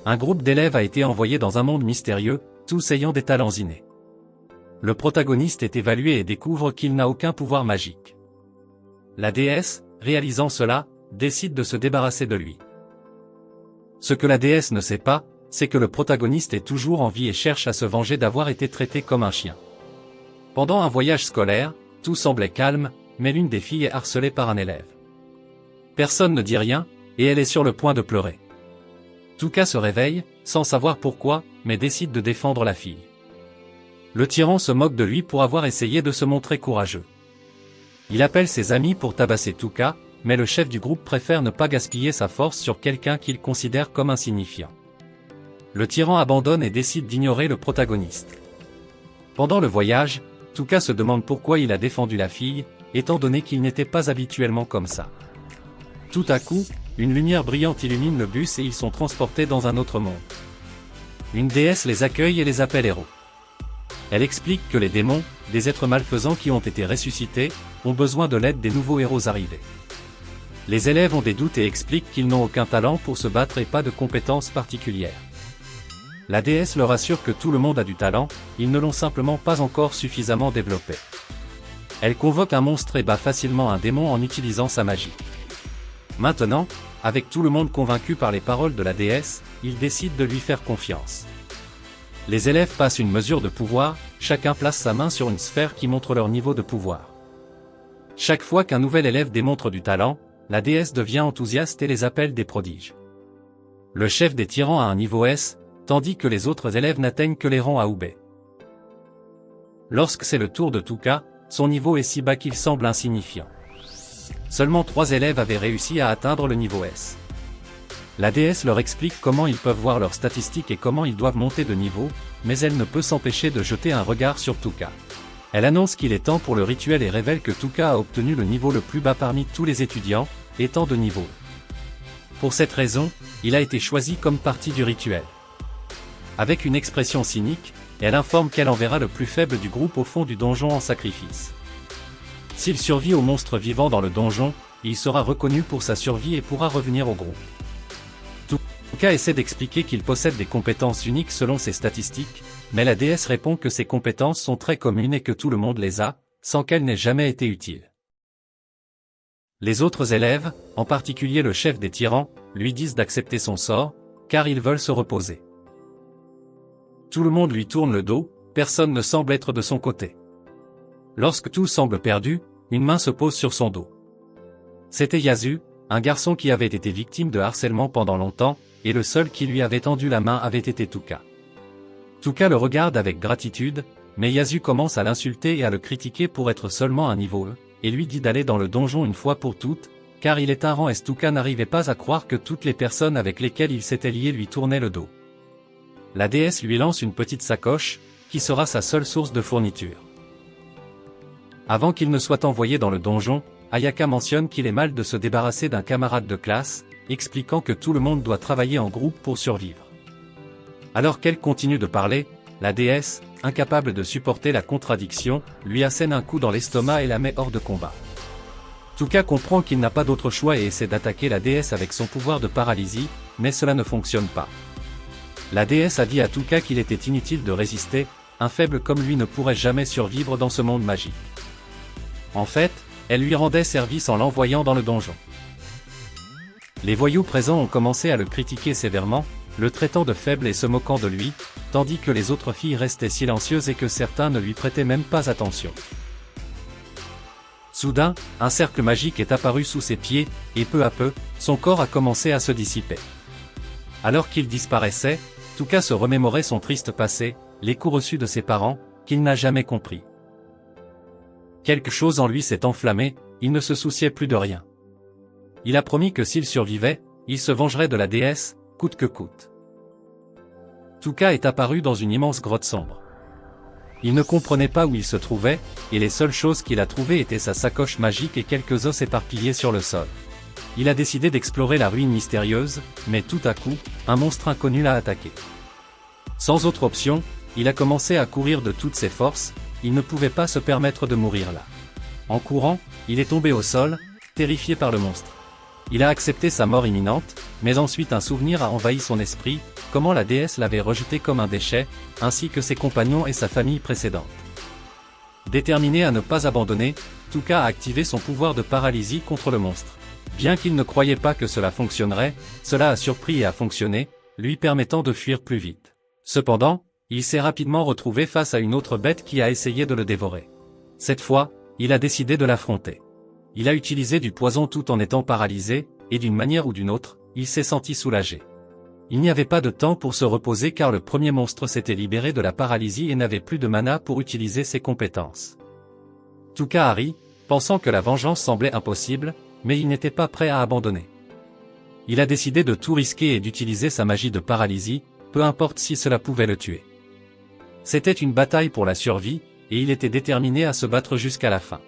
Un groupe d'élèves a été envoyé dans un monde mystérieux, tous ayant des talents innés. Le protagoniste est évalué et découvre qu'il n'a aucun pouvoir magique. La déesse, réalisant cela, décide de se débarrasser de lui. Ce que la déesse ne sait pas, c'est que le protagoniste est toujours en vie et cherche à se venger d'avoir été traité comme un chien. Pendant un voyage scolaire, tout semblait calme, mais l'une des filles est harcelée par un élève. Personne ne dit rien, et elle est sur le point de pleurer. Touka se réveille, sans savoir pourquoi, mais décide de défendre la fille. Le tyran se moque de lui pour avoir essayé de se montrer courageux. Il appelle ses amis pour tabasser Touka, mais le chef du groupe préfère ne pas gaspiller sa force sur quelqu'un qu'il considère comme insignifiant. Le tyran abandonne et décide d'ignorer le protagoniste. Pendant le voyage, Touka se demande pourquoi il a défendu la fille, étant donné qu'il n'était pas habituellement comme ça. Tout à coup, une lumière brillante illumine le bus et ils sont transportés dans un autre monde. Une déesse les accueille et les appelle héros. Elle explique que les démons, des êtres malfaisants qui ont été ressuscités, ont besoin de l'aide des nouveaux héros arrivés. Les élèves ont des doutes et expliquent qu'ils n'ont aucun talent pour se battre et pas de compétences particulières. La déesse leur assure que tout le monde a du talent, ils ne l'ont simplement pas encore suffisamment développé. Elle convoque un monstre et bat facilement un démon en utilisant sa magie. Maintenant, avec tout le monde convaincu par les paroles de la déesse, ils décident de lui faire confiance. Les élèves passent une mesure de pouvoir, chacun place sa main sur une sphère qui montre leur niveau de pouvoir. Chaque fois qu'un nouvel élève démontre du talent, la déesse devient enthousiaste et les appelle des prodiges. Le chef des tyrans a un niveau S, tandis que les autres élèves n'atteignent que les rangs A ou B. Lorsque c'est le tour de Touka, son niveau est si bas qu'il semble insignifiant. Seulement 3 élèves avaient réussi à atteindre le niveau S. La déesse leur explique comment ils peuvent voir leurs statistiques et comment ils doivent monter de niveau, mais elle ne peut s'empêcher de jeter un regard sur Touka. Elle annonce qu'il est temps pour le rituel et révèle que Touka a obtenu le niveau le plus bas parmi tous les étudiants, étant de niveau. Pour cette raison, il a été choisi comme partie du rituel. Avec une expression cynique, elle informe qu'elle enverra le plus faible du groupe au fond du donjon en sacrifice. S'il survit au monstre vivant dans le donjon, il sera reconnu pour sa survie et pourra revenir au groupe. Touka essaie d'expliquer qu'il possède des compétences uniques selon ses statistiques, mais la déesse répond que ces compétences sont très communes et que tout le monde les a, sans qu'elles n'aient jamais été utiles. Les autres élèves, en particulier le chef des tyrans, lui disent d'accepter son sort, car ils veulent se reposer. Tout le monde lui tourne le dos, personne ne semble être de son côté. Lorsque tout semble perdu, une main se pose sur son dos. C'était Yasu, un garçon qui avait été victime de harcèlement pendant longtemps, et le seul qui lui avait tendu la main avait été Touka. Touka le regarde avec gratitude, mais Yasu commence à l'insulter et à le critiquer pour être seulement un niveau E, et lui dit d'aller dans le donjon une fois pour toutes, car il est un rang S. Touka n'arrivait pas à croire que toutes les personnes avec lesquelles il s'était lié lui tournaient le dos. La déesse lui lance une petite sacoche, qui sera sa seule source de fourniture. Avant qu'il ne soit envoyé dans le donjon, Ayaka mentionne qu'il est mal de se débarrasser d'un camarade de classe, expliquant que tout le monde doit travailler en groupe pour survivre. Alors qu'elle continue de parler, la déesse, incapable de supporter la contradiction, lui assène un coup dans l'estomac et la met hors de combat. Touka comprend qu'il n'a pas d'autre choix et essaie d'attaquer la déesse avec son pouvoir de paralysie, mais cela ne fonctionne pas. La déesse a dit à Touka qu'il était inutile de résister, un faible comme lui ne pourrait jamais survivre dans ce monde magique. En fait, elle lui rendait service en l'envoyant dans le donjon. Les voyous présents ont commencé à le critiquer sévèrement, le traitant de faible et se moquant de lui, tandis que les autres filles restaient silencieuses et que certains ne lui prêtaient même pas attention. Soudain, un cercle magique est apparu sous ses pieds, et peu à peu, son corps a commencé à se dissiper. Alors qu'il disparaissait, Touka se remémorait son triste passé, les coups reçus de ses parents, qu'il n'a jamais compris. Quelque chose en lui s'est enflammé, il ne se souciait plus de rien. Il a promis que s'il survivait, il se vengerait de la déesse, coûte que coûte. Touka est apparu dans une immense grotte sombre. Il ne comprenait pas où il se trouvait, et les seules choses qu'il a trouvées étaient sa sacoche magique et quelques os éparpillés sur le sol. Il a décidé d'explorer la ruine mystérieuse, mais tout à coup, un monstre inconnu l'a attaqué. Sans autre option, il a commencé à courir de toutes ses forces, il ne pouvait pas se permettre de mourir là. En courant, il est tombé au sol, terrifié par le monstre. Il a accepté sa mort imminente, mais ensuite un souvenir a envahi son esprit, comment la déesse l'avait rejeté comme un déchet, ainsi que ses compagnons et sa famille précédente. Déterminé à ne pas abandonner, Tuka a activé son pouvoir de paralysie contre le monstre. Bien qu'il ne croyait pas que cela fonctionnerait, cela a surpris et a fonctionné, lui permettant de fuir plus vite. Cependant, il s'est rapidement retrouvé face à une autre bête qui a essayé de le dévorer. Cette fois, il a décidé de l'affronter. Il a utilisé du poison tout en étant paralysé, et d'une manière ou d'une autre, il s'est senti soulagé. Il n'y avait pas de temps pour se reposer car le premier monstre s'était libéré de la paralysie et n'avait plus de mana pour utiliser ses compétences. Tuka a ri, pensant que la vengeance semblait impossible, mais il n'était pas prêt à abandonner. Il a décidé de tout risquer et d'utiliser sa magie de paralysie, peu importe si cela pouvait le tuer. C'était une bataille pour la survie, et il était déterminé à se battre jusqu'à la fin.